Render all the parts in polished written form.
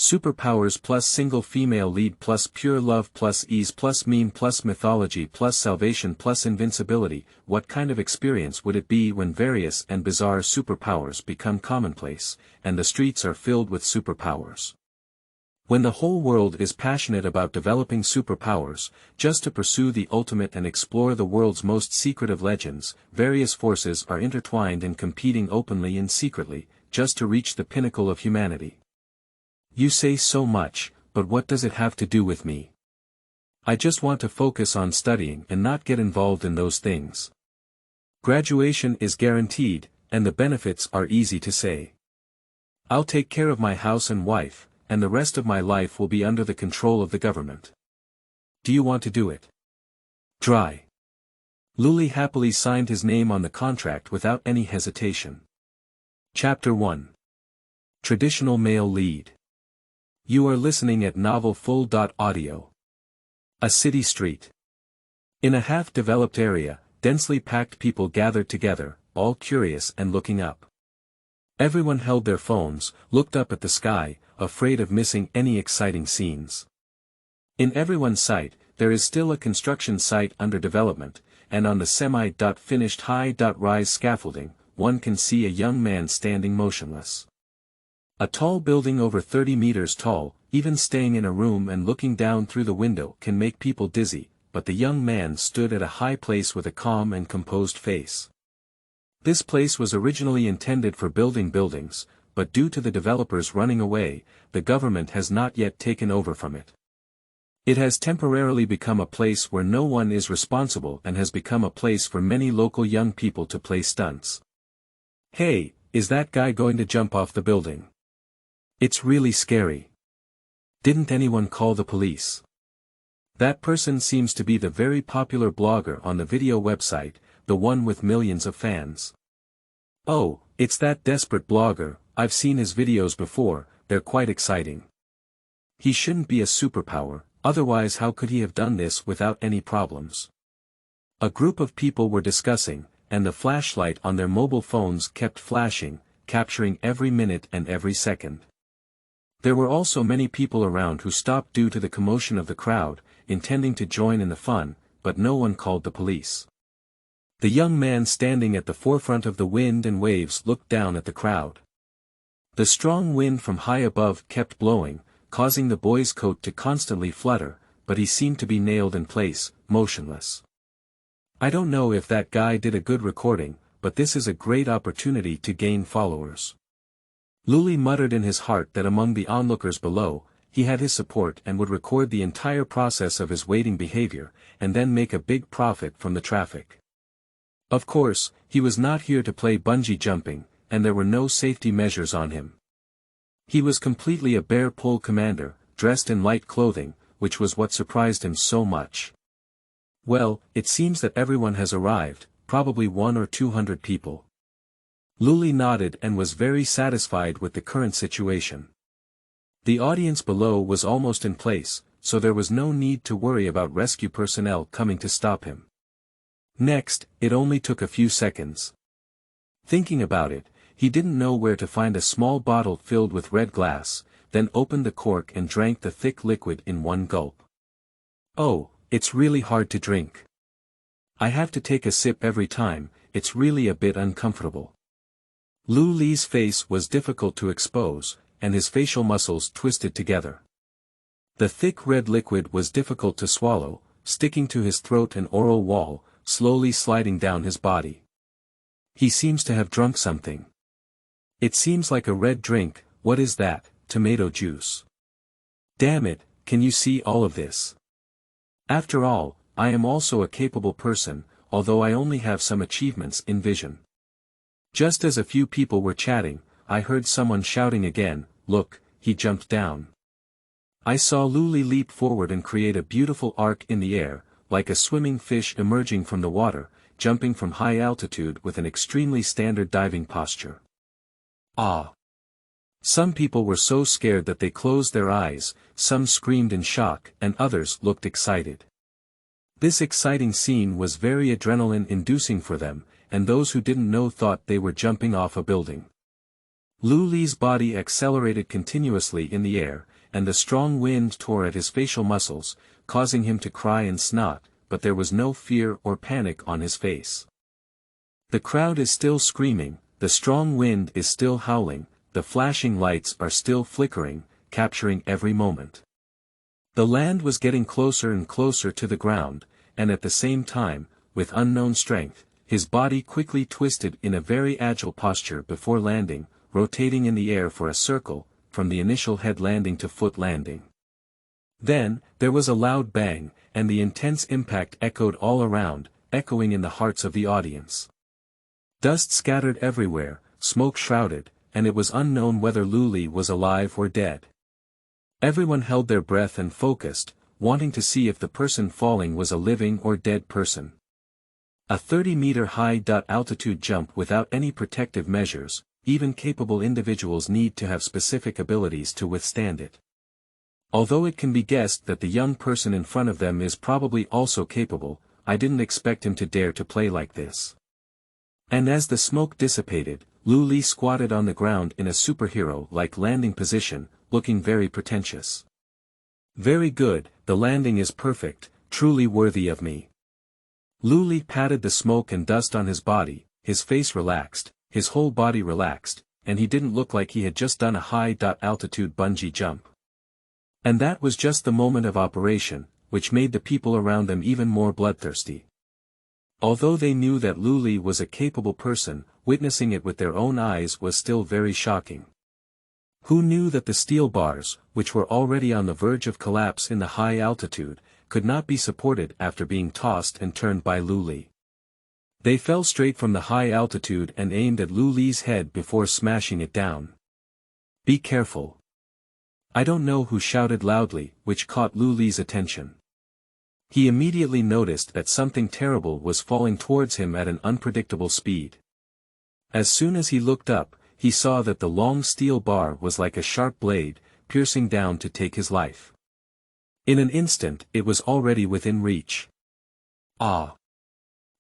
Superpowers plus single female lead plus pure love plus ease plus meme plus mythology plus salvation plus invincibility. What kind of experience would it be when various and bizarre superpowers become commonplace, and the streets are filled with superpowers? When the whole world is passionate about developing superpowers, just to pursue the ultimate and explore the world's most secretive legends, various forces are intertwined and competing openly and secretly, just to reach the pinnacle of humanity. You say so much, but what does it have to do with me? I just want to focus on studying and not get involved in those things. Graduation is guaranteed, and the benefits are easy to say. I'll take care of my house and wife, and the rest of my life will be under the control of the government. Do you want to do it? Dry. Luli happily signed his name on the contract without any hesitation. Chapter 1. Traditional Male Lead. You are listening at Novel Full.audio. A city street. In a half-developed area, densely packed people gathered together, all curious and looking up. Everyone held their phones, looked up at the sky, afraid of missing any exciting scenes. In everyone's sight, there is still a construction site under development, and on the semi-finished high-rise scaffolding, one can see a young man standing motionless. A tall building over 30 meters tall, even staying in a room and looking down through the window can make people dizzy, but the young man stood at a high place with a calm and composed face. This place was originally intended for building buildings, but due to the developers running away, the government has not yet taken over from it. It has temporarily become a place where no one is responsible and has become a place for many local young people to play stunts. Hey, is that guy going to jump off the building? It's really scary. Didn't anyone call the police? That person seems to be the very popular blogger on the video website, the one with millions of fans. Oh, it's that desperate blogger. I've seen his videos before, they're quite exciting. He shouldn't be a superpower, otherwise how could he have done this without any problems? A group of people were discussing, and the flashlight on their mobile phones kept flashing, capturing every minute and every second. There were also many people around who stopped due to the commotion of the crowd, intending to join in the fun, but no one called the police. The young man standing at the forefront of the wind and waves looked down at the crowd. The strong wind from high above kept blowing, causing the boy's coat to constantly flutter, but he seemed to be nailed in place, motionless. I don't know if that guy did a good recording, but this is a great opportunity to gain followers. Luli muttered in his heart that among the onlookers below, he had his support and would record the entire process of his waiting behavior, and then make a big profit from the traffic. Of course, he was not here to play bungee jumping, and there were no safety measures on him. He was completely a bear pole commander, dressed in light clothing, which was what surprised him so much. Well, it seems that everyone has arrived, probably 100 or 200 people. Luli nodded and was very satisfied with the current situation. The audience below was almost in place, so there was no need to worry about rescue personnel coming to stop him. Next, it only took a few seconds. Thinking about it, he didn't know where to find a small bottle filled with red glass, then opened the cork and drank the thick liquid in one gulp. Oh, it's really hard to drink. I have to take a sip every time, it's really a bit uncomfortable. Luli's face was difficult to expose, and his facial muscles twisted together. The thick red liquid was difficult to swallow, sticking to his throat and oral wall, slowly sliding down his body. He seems to have drunk something. It seems like a red drink. What is that? Tomato juice. Damn it, can you see all of this? After all, I am also a capable person, although I only have some achievements in vision. Just as a few people were chatting, I heard someone shouting again, "Look, he jumped down." I saw Luli leap forward and create a beautiful arc in the air, like a swimming fish emerging from the water, jumping from high altitude with an extremely standard diving posture. Ah! Some people were so scared that they closed their eyes, some screamed in shock, and others looked excited. This exciting scene was very adrenaline-inducing for them, and those who didn't know thought they were jumping off a building. Luli's body accelerated continuously in the air, and the strong wind tore at his facial muscles, causing him to cry and snot, but there was no fear or panic on his face. The crowd is still screaming, the strong wind is still howling, the flashing lights are still flickering, capturing every moment. The land was getting closer and closer to the ground, and at the same time, with unknown strength, his body quickly twisted in a very agile posture before landing, rotating in the air for a circle, from the initial head landing to foot landing. Then, there was a loud bang, and the intense impact echoed all around, echoing in the hearts of the audience. Dust scattered everywhere, smoke shrouded, and it was unknown whether Luli was alive or dead. Everyone held their breath and focused, wanting to see if the person falling was a living or dead person. A 30-meter high altitude jump without any protective measures, even capable individuals need to have specific abilities to withstand it. Although it can be guessed that the young person in front of them is probably also capable, I didn't expect him to dare to play like this. And as the smoke dissipated, Luli squatted on the ground in a superhero-like landing position, looking very pretentious. Very good, the landing is perfect, truly worthy of me. Luli patted the smoke and dust on his body, his face relaxed, his whole body relaxed, and he didn't look like he had just done a high-altitude bungee jump. And that was just the moment of operation, which made the people around them even more bloodthirsty. Although they knew that Luli was a capable person, witnessing it with their own eyes was still very shocking. Who knew that the steel bars, which were already on the verge of collapse in the high altitude, could not be supported after being tossed and turned by Luli? They fell straight from the high altitude and aimed at Luli's head before smashing it down. Be careful. I don't know who shouted loudly, which caught Luli's attention. He immediately noticed that something terrible was falling towards him at an unpredictable speed. As soon as he looked up, he saw that the long steel bar was like a sharp blade, piercing down to take his life. In an instant it was already within reach. Ah!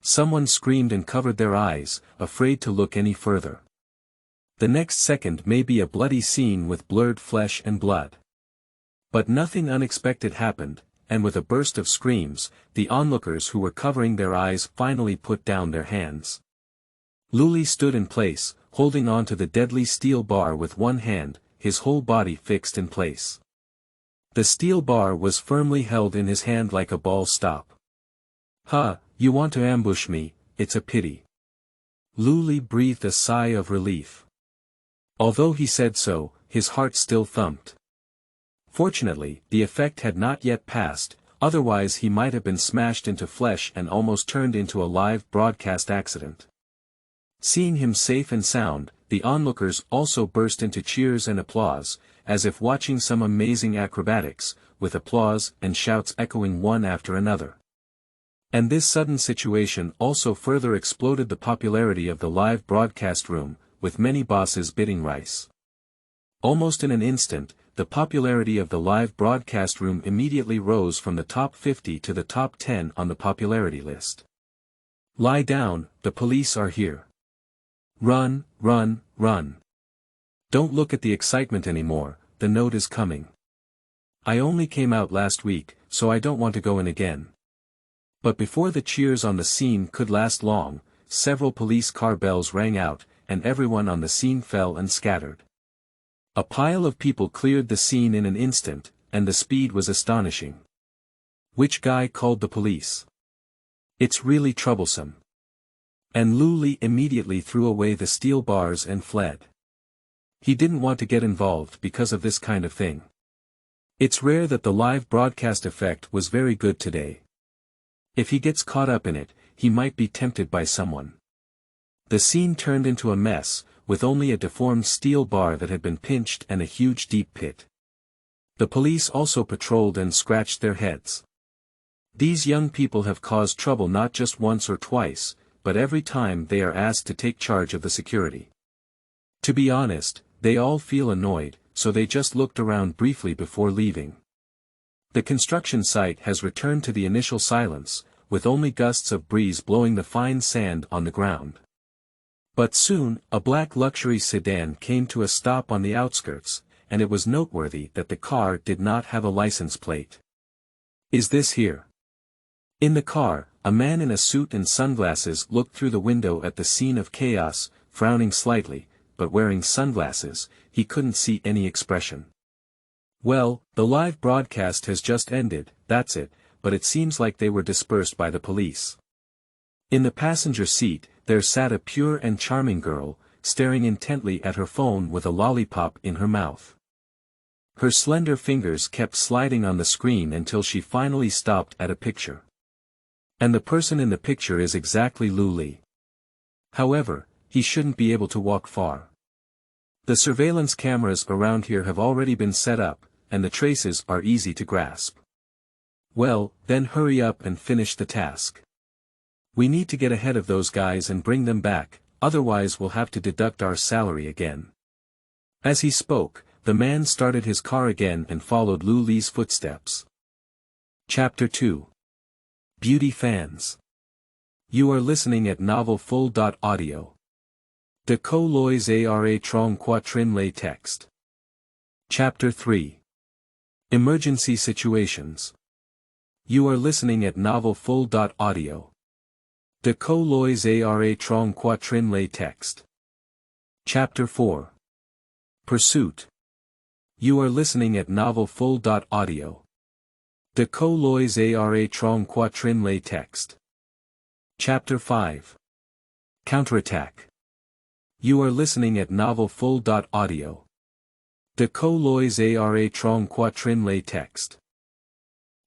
Someone screamed and covered their eyes, afraid to look any further. The next second may be a bloody scene with blurred flesh and blood. But nothing unexpected happened, and with a burst of screams, the onlookers who were covering their eyes finally put down their hands. Luli stood in place, holding on to the deadly steel bar with one hand, his whole body fixed in place. The steel bar was firmly held in his hand like a ball stop. "Huh, you want to ambush me, it's a pity." Luli breathed a sigh of relief. Although he said so, his heart still thumped. Fortunately, the effect had not yet passed, otherwise he might have been smashed into flesh and almost turned into a live broadcast accident. Seeing him safe and sound, the onlookers also burst into cheers and applause, as if watching some amazing acrobatics, with applause and shouts echoing one after another. And this sudden situation also further exploded the popularity of the live broadcast room, with many bosses bidding rice. Almost in an instant, the popularity of the live broadcast room immediately rose from the top 50 to the top 10 on the popularity list. "Lie down, the police are here. Run, run, run. Don't look at the excitement anymore, the note is coming. I only came out last week, so I don't want to go in again." But before the cheers on the scene could last long, several police car bells rang out, and everyone on the scene fell and scattered. A pile of people cleared the scene in an instant, and the speed was astonishing. Which guy called the police? It's really troublesome. And Luli immediately threw away the steel bars and fled. He didn't want to get involved because of this kind of thing. It's rare that the live broadcast effect was very good today. If he gets caught up in it, he might be tempted by someone. The scene turned into a mess, with only a deformed steel bar that had been pinched and a huge deep pit. The police also patrolled and scratched their heads. These young people have caused trouble not just once or twice, but every time they are asked to take charge of the security. To be honest, they all feel annoyed, so they just looked around briefly before leaving. The construction site has returned to the initial silence, with only gusts of breeze blowing the fine sand on the ground. But soon, a black luxury sedan came to a stop on the outskirts, and it was noteworthy that the car did not have a license plate. Is this here? In the car, a man in a suit and sunglasses looked through the window at the scene of chaos, frowning slightly, but wearing sunglasses, he couldn't see any expression. Well, the live broadcast has just ended, that's it, but it seems like they were dispersed by the police. In the passenger seat, there sat a pure and charming girl, staring intently at her phone with a lollipop in her mouth. Her slender fingers kept sliding on the screen until she finally stopped at a picture. And the person in the picture is exactly Luli. However, he shouldn't be able to walk far. The surveillance cameras around here have already been set up, and the traces are easy to grasp. Well, then hurry up and finish the task. We need to get ahead of those guys and bring them back, otherwise we'll have to deduct our salary again. As he spoke, the man started his car again and followed Luli's footsteps. Chapter 2. Beauty Fans. You are listening at Novel Full.audio. De co lois ara trong quatrin lay text. Chapter 3. Emergency Situations. You are listening at Novel Full.audio. De co lois ara trong quatrin lay text. Chapter 4. Pursuit. You are listening at Novel Full.audio. De co lois ara trong quatrin lay text. Chapter 5. Counterattack. You are listening at Novel Full.audio. De co lois ara trong quatrin lay text.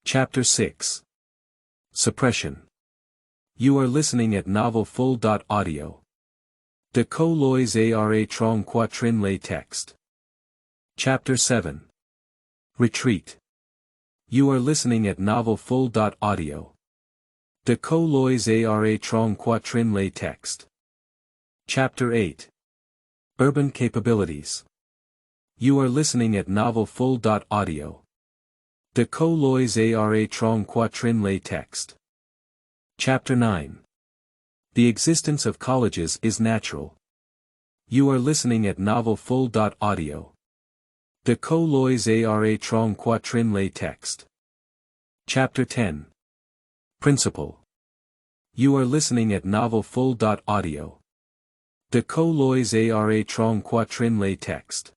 Chapter 6. Suppression. You are listening at Novel Full.audio. De co lois ara trong quatrin lay text. Chapter 7. Retreat. You are listening at Novel Full.audio. De co lois ara trong quatrin lay text. Chapter 8. Urban Capabilities. You are listening at Novel Full.audio. De co lois ara trong quatrin lay text. Chapter 9. The existence of colleges is natural. You are listening at Novel Full.audio. De co lois ara trong quatrin lay text. Chapter 10. Principle. You are listening at Novel Full.audio. De co lois ara trong quatrin lay text.